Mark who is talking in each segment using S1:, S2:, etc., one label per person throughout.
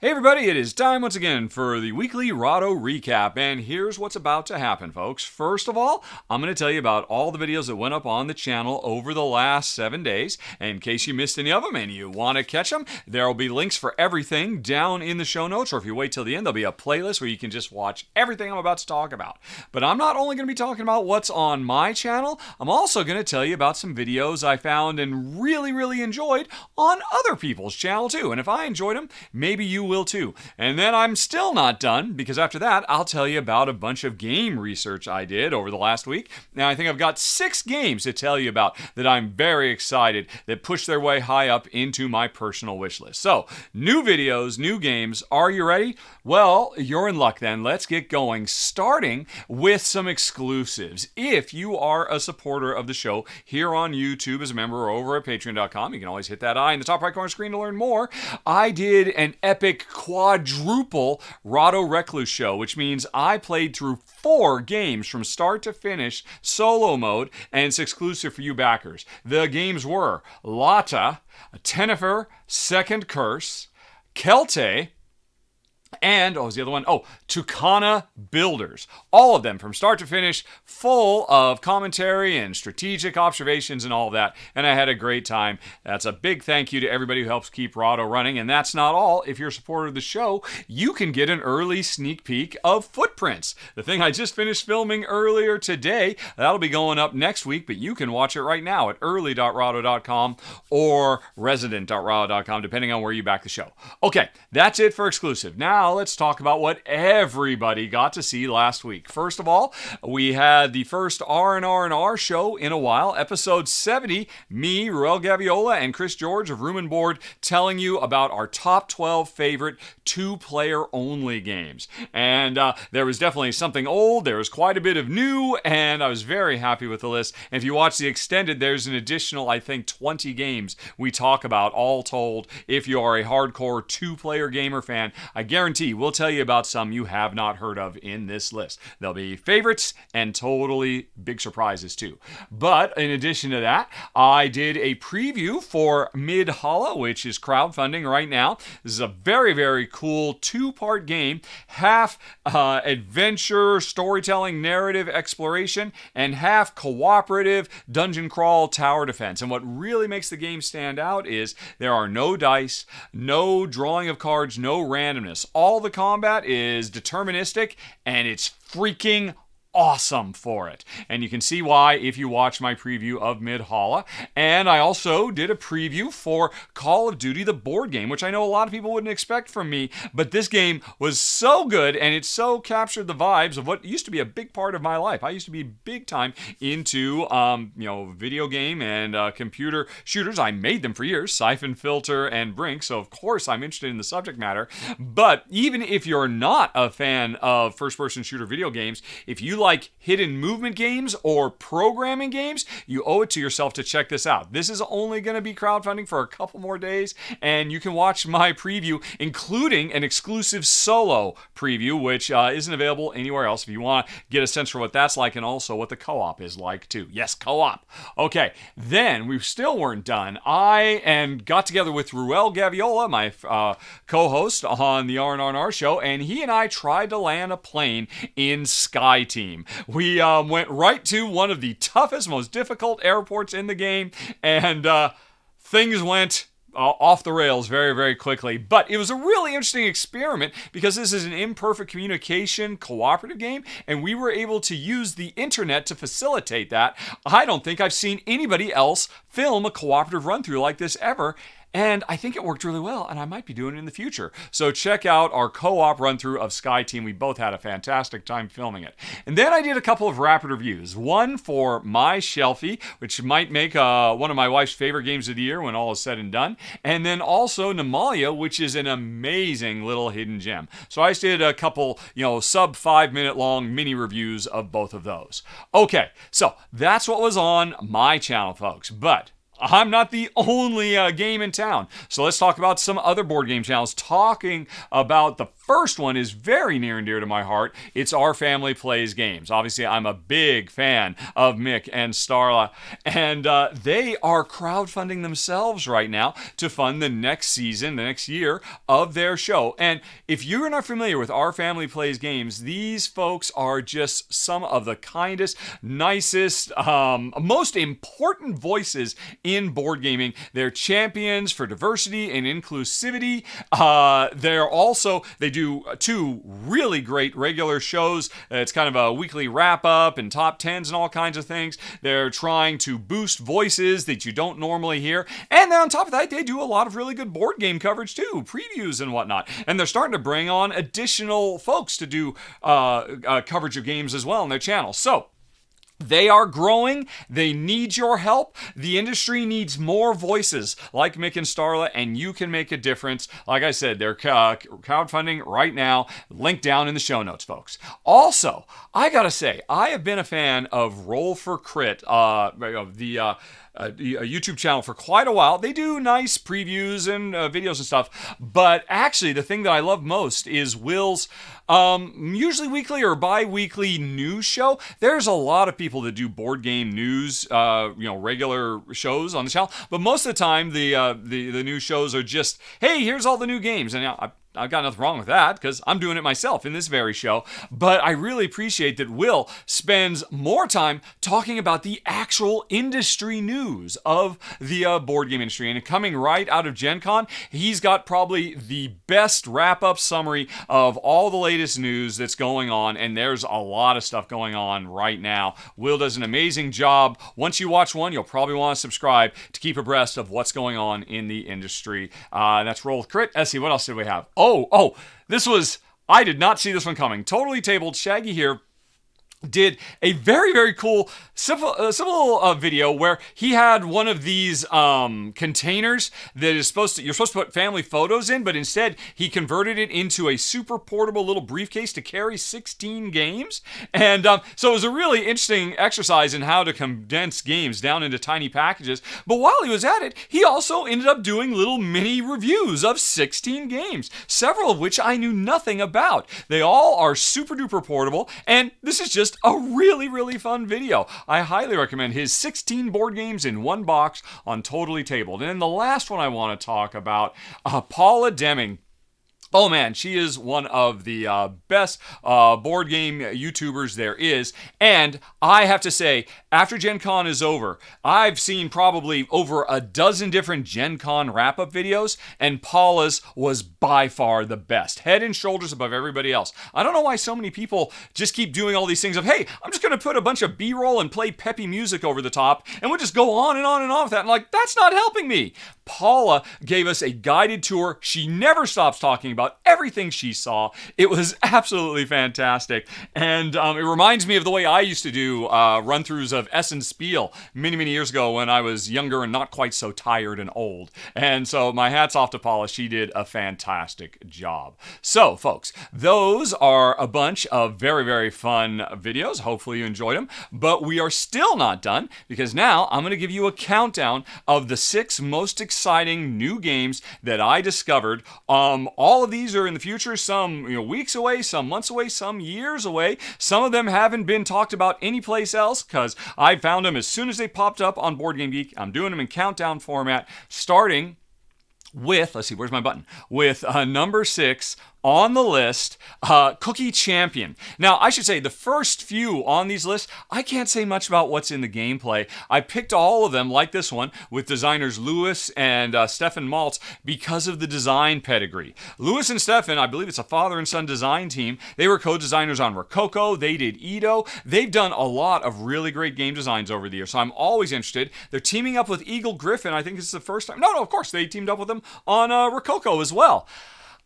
S1: Hey everybody, it is time once again for the weekly Rahdo recap, and here's what's about to happen, folks. First of all, I'm going to tell you about all the videos that went up on the channel over the last 7 days. In case you missed any of them and you want to catch them, there will be links for everything down in the show notes, or if you wait till the end, there'll be a playlist where you can just watch everything I'm about to talk about. But I'm not only going to be talking about what's on my channel, I'm also going to tell you about some videos I found and really enjoyed on other people's channel too. And if I enjoyed them, maybe you will too. And then I'm still not done, because after that, I'll tell you about a bunch of game research I did over the last week. Now, I think I've got 6 games to tell you about that I'm very excited that push their way high up into my personal wish list. So, new videos, new games. Are you ready? Well, you're in luck then. Let's get going, starting with some exclusives. If you are a supporter of the show here on YouTube as a member or over at patreon.com, you can always hit that I in the top right corner screen to learn more. I did an epic quadruple Rahdo Recluse show, which means I played through 4 games from start to finish, solo mode, and it's exclusive for you backers. The games were Lata, Tennefer, Second Curse, Kelte, and, what was the other one? Oh, Tucana Builders. All of them from start to finish, full of commentary and strategic observations and all of that. And I had a great time. That's a big thank you to everybody who helps keep Rahdo running. And that's not all. If you're a supporter of the show, you can get an early sneak peek of Footprints. The thing I just finished filming earlier today. That'll be going up next week, but you can watch it right now at early.rahdo.com or resident.rahdo.com, depending on where you back the show. Okay, that's it for exclusive. Now, let's talk about what everybody got to see last week. First of all, we had the first R&R show in a while, episode 70, me, Ruel Gaviola, and Chris George of Room and Board telling you about our top 12 favorite 2-player only games. And there was definitely something old, there was quite a bit of new, and I was very happy with the list. And if you watch the extended, there's an additional, I think, 20 games we talk about, all told. If you are a hardcore 2-player gamer fan, I guarantee we'll tell you about some you have not heard of in this list. There'll be favorites and totally big surprises too. But in addition to that, I did a preview for Midhala, which is crowdfunding right now. This is a very cool 2-part game, half adventure, storytelling, narrative, exploration, and half cooperative dungeon crawl tower defense. And what really makes the game stand out is there are no dice, no drawing of cards, no randomness. All the combat is deterministic, and it's freaking awesome for it. And you can see why if you watch my preview of Midhala. And I also did a preview for Call of Duty, the board game, which I know a lot of people wouldn't expect from me, but this game was so good, and it so captured the vibes of what used to be a big part of my life. I used to be big time into video game and computer shooters. I made them for years, Siphon Filter and Brink, so of course I'm interested in the subject matter. But even if you're not a fan of first-person shooter video games, if you like hidden movement games or programming games, you owe it to yourself to check this out. This is only going to be crowdfunding for a couple more days, and you can watch my preview, including an exclusive solo preview, which isn't available anywhere else if you want to get a sense for what that's like, and also what the co-op is like too. Yes, co-op. Okay, then we still weren't done. I got together with Ruel Gaviola, my co-host on the R&R show, and he and I tried to land a plane in SkyTeam. We went right to one of the toughest, most difficult airports in the game, and things went off the rails very quickly. But it was a really interesting experiment because this is an imperfect communication cooperative game, and we were able to use the internet to facilitate that. I don't think I've seen anybody else film a cooperative run-through like this ever. And I think it worked really well, and I might be doing it in the future. So check out our co-op run-through of SkyTeam. We both had a fantastic time filming it. And then I did a couple of rapid reviews. One for My Shelfie, which might make one of my wife's favorite games of the year when all is said and done. And then also Nemalia, which is an amazing little hidden gem. So I just did a couple, sub 5-minute long mini reviews of both of those. Okay, so that's what was on my channel, folks. But I'm not the only game in town. So let's talk about some other board game channels. Talking about the first one is very near and dear to my heart. It's Our Family Plays Games. Obviously, I'm a big fan of Mick and Starla, and they are crowdfunding themselves right now to fund the next season, the next year of their show. And if you're not familiar with Our Family Plays Games, these folks are just some of the kindest, nicest, most important voices in board gaming. They're champions for diversity and inclusivity. They do two really great regular shows. It's kind of a weekly wrap up and top 10s and all kinds of things. They're trying to boost voices that you don't normally hear. And then on top of that, they do a lot of really good board game coverage too, previews and whatnot. And they're starting to bring on additional folks to do coverage of games as well on their channel. So they are growing. They need your help. The industry needs more voices like Mick and Starla, and you can make a difference. Like I said, they're crowdfunding right now. Link down in the show notes, folks. Also, I gotta say, I have been a fan of Roll for Crit, a YouTube channel for quite a while. They do nice previews and videos and stuff, but actually the thing that I love most is Will's usually weekly or bi-weekly news show. There's a lot of people that do board game news, regular shows on the channel, but most of the time the news shows are just, hey, here's all the new games, and I've got nothing wrong with that because I'm doing it myself in this very show. But I really appreciate that Will spends more time talking about the actual industry news of the board game industry. And coming right out of Gen Con, he's got probably the best wrap-up summary of all the latest news that's going on. And there's a lot of stuff going on right now. Will does an amazing job. Once you watch one, you'll probably want to subscribe to keep abreast of what's going on in the industry. That's Roll with Crit. Let's see, what else did we have? I did not see this one coming. Totally Tabled, Shaggy here, did a very, very cool simple video where he had one of these containers that is you're supposed to put family photos in, but instead he converted it into a super portable little briefcase to carry 16 games. And so it was a really interesting exercise in how to condense games down into tiny packages. But while he was at it, he also ended up doing little mini reviews of 16 games, several of which I knew nothing about. They all are super duper portable, and this is just a really, really fun video. I highly recommend his 16 board games in one box on Totally Tabled. And then the last one I want to talk about, Paula Deming. Oh man, she is one of the best board game YouTubers there is. And I have to say, after Gen Con is over, I've seen probably over a dozen different Gen Con wrap-up videos, and Paula's was by far the best. Head and shoulders above everybody else. I don't know why so many people just keep doing all these things of, hey, I'm just going to put a bunch of B-roll and play peppy music over the top, and we'll just go on and on and on with that. And like, that's not helping me. Paula gave us a guided tour. She never stops talking about everything she saw. It was absolutely fantastic. And it reminds me of the way I used to do run-throughs of Essen Spiel many, many years ago when I was younger and not quite so tired and old. And so my hat's off to Paula. She did a fantastic job. So, folks, those are a bunch of very, very fun videos. Hopefully you enjoyed them. But we are still not done, because now I'm going to give you a countdown of the 6 most exciting new games that I discovered. All of these are in the future, some weeks away, some months away, some years away. Some of them haven't been talked about anyplace else because I found them as soon as they popped up on Board Game Geek. I'm doing them in countdown format, starting with, let's see, where's my button? With number 6 on the list, Cookie Champion. Now, I should say, the first few on these lists, I can't say much about what's in the gameplay. I picked all of them, like this one, with designers Lewis and Stefan Maltz, because of the design pedigree. Lewis and Stefan, I believe it's a father and son design team. They were co-designers on Rococo. They did Edo. They've done a lot of really great game designs over the years, so I'm always interested. They're teaming up with Eagle Griffin. I think it's the first time. No, of course, they teamed up with them on Rococo as well.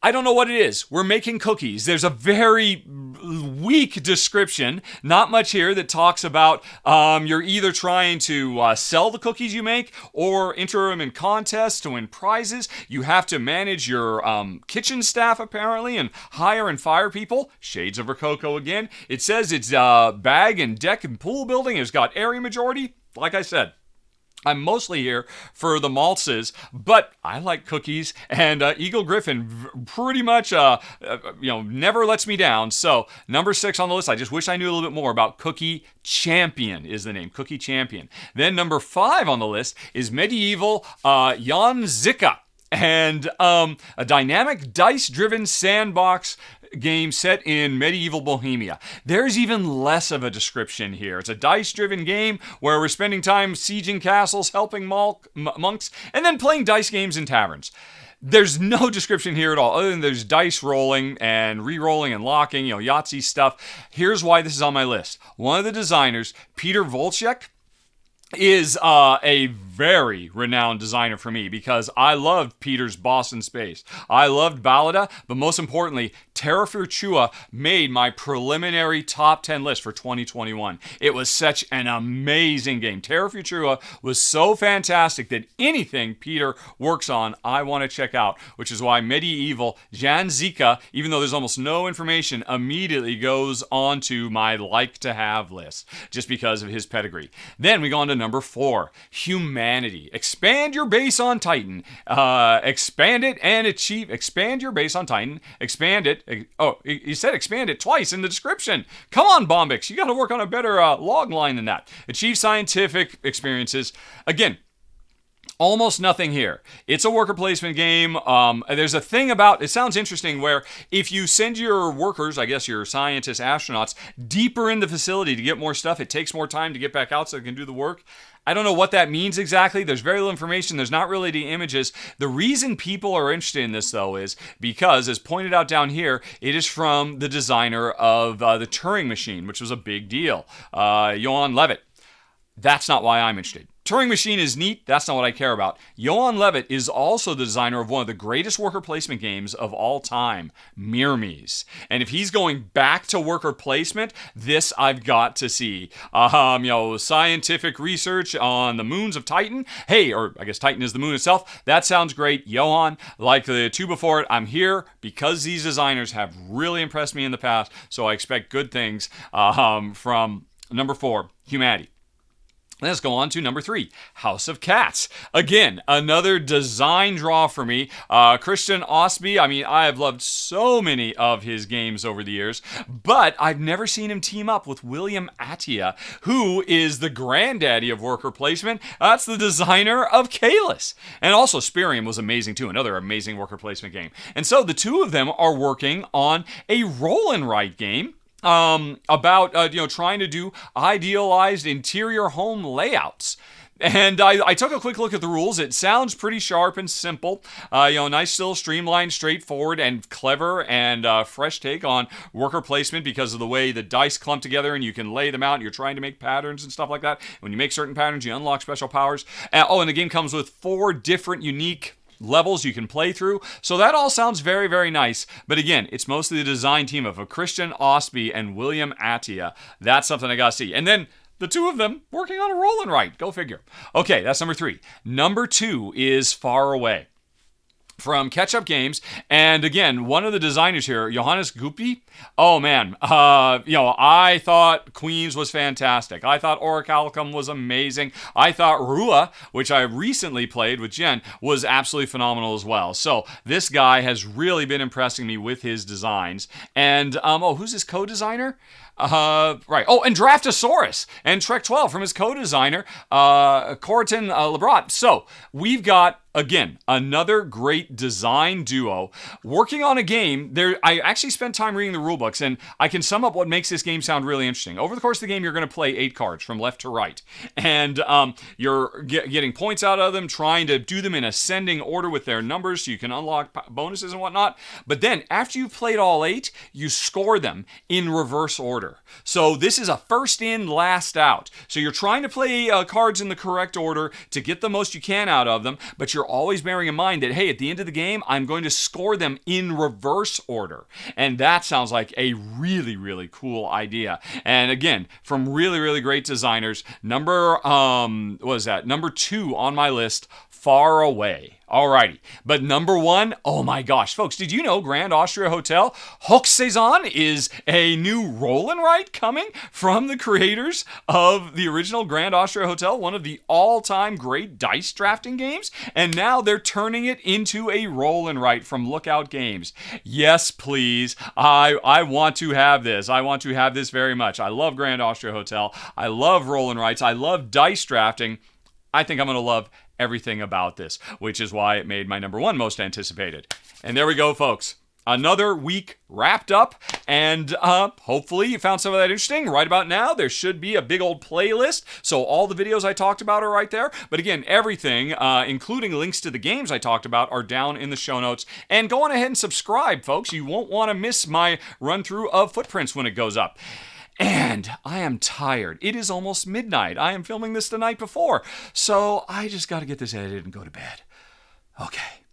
S1: I don't know what it is. We're making cookies. There's a very weak description, not much here, that talks about you're either trying to sell the cookies you make or enter them in contests to win prizes. You have to manage your kitchen staff, apparently, and hire and fire people. Shades of Rococo again. It says it's bag and deck and pool building. It's got area majority. Like I said, I'm mostly here for the maltzes, but I like cookies, and Eagle Griffin pretty much, never lets me down. So number 6 on the list. I just wish I knew a little bit more about Cookie Champion is the name, Cookie Champion. Then number 5 on the list is Medieval Jan Zika. And a dynamic dice-driven sandbox game set in medieval Bohemia. There's even less of a description here. It's a dice-driven game where we're spending time sieging castles, helping monks, and then playing dice games in taverns. There's no description here at all, other than there's dice rolling and re-rolling and locking, Yahtzee stuff. Here's why this is on my list. One of the designers, Peter Volchek, is a very renowned designer for me because I loved Peter's Boston Space. I loved Ballada, but most importantly, Terra Futura made my preliminary top 10 list for 2021. It was such an amazing game. Terra Futura was so fantastic that anything Peter works on, I want to check out, which is why Medieval Jan Zika, even though there's almost no information, immediately goes onto my like-to-have list just because of his pedigree. Then we go on to number 4, Humanity. Expand your base on Titan. Expand it and achieve. Expand your base on Titan. Expand it. Oh, he said expand it twice in the description. Come on, Bombix. You got to work on a better log line than that. Achieve scientific experiences. Again, almost nothing here. It's a worker placement game. There's a thing about, it sounds interesting, where if you send your workers, I guess your scientists, astronauts, deeper in the facility to get more stuff, it takes more time to get back out so they can do the work. I don't know what that means exactly. There's very little information. There's not really the images. The reason people are interested in this, though, is because, as pointed out down here, it is from the designer of the Turing Machine, which was a big deal, Johan Levitt. That's not why I'm interested. Turing Machine is neat. That's not what I care about. Johan Levitt is also the designer of one of the greatest worker placement games of all time, Myrmes. And if he's going back to worker placement, this I've got to see. Scientific research on the moons of Titan. Hey, or I guess Titan is the moon itself. That sounds great. Johan, like the 2 before it, I'm here because these designers have really impressed me in the past. So I expect good things from number 4, Humanity. Let's go on to number 3, House of Cats. Again, another design draw for me. Christian Osby, I have loved so many of his games over the years, but I've never seen him team up with William Attia, who is the granddaddy of worker placement. That's the designer of Kalis. And also Spirium was amazing too, another amazing worker placement game. And so the two of them are working on a roll and write game about trying to do idealized interior home layouts. And I took a quick look at the rules. It sounds pretty sharp and simple. Nice, still streamlined, straightforward, and clever, and fresh take on worker placement because of the way the dice clump together and you can lay them out and you're trying to make patterns and stuff like that. When you make certain patterns, you unlock special powers. And the game comes with 4 different unique levels you can play through. So that all sounds very, very nice. But again, it's mostly the design team of a Christian Osby and William Attia. That's something I gotta see. And then the 2 of them working on a roll and write. Go figure. Okay, that's number 3. Number 2 is Far Away from Ketchup Games. And again, one of the designers here, Johannes Guppy. Oh man, I thought Queens was fantastic. I thought Orichalcum was amazing. I thought Rua, which I recently played with Jen, was absolutely phenomenal as well. So this guy has really been impressing me with his designs. And who's his co-designer? Right. Oh, and Draftosaurus and Trek 12 from his co-designer, Corentin Lebrat. So we've got, again, another great design duo working on a game. I actually spent time reading the rulebooks, and I can sum up what makes this game sound really interesting. Over the course of the game, you're going to play 8 cards from left to right, and you're getting points out of them, trying to do them in ascending order with their numbers so you can unlock bonuses and whatnot. But then, after you've played all 8, you score them in reverse order. So this is a first in, last out. So you're trying to play cards in the correct order to get the most you can out of them, but you're always bearing in mind that, hey, at the end of the game, I'm going to score them in reverse order. And that sounds like a really, really cool idea. And again, from really, really great designers. Number 2 on my list, Far Away. Alrighty, but number one, oh my gosh, folks, did you know Grand Austria Hotel Hochsaison is a new roll and write coming from the creators of the original Grand Austria Hotel, one of the all-time great dice drafting games, and now they're turning it into a roll and write from Lookout Games. Yes, please. I want to have this. I want to have this very much. I love Grand Austria Hotel. I love roll and writes. I love dice drafting. I think I'm going to love everything about this, which is why it made my number one most anticipated. And there we go, folks. Another week wrapped up, and hopefully you found some of that interesting. Right about now, there should be a big old playlist, so all the videos I talked about are right there. But again, everything, including links to the games I talked about, are down in the show notes. And go on ahead and subscribe, folks. You won't want to miss my run-through of Footprints when it goes up. And I am tired. It is almost midnight. I am filming this the night before. So I just got to get this edited and go to bed. Okay.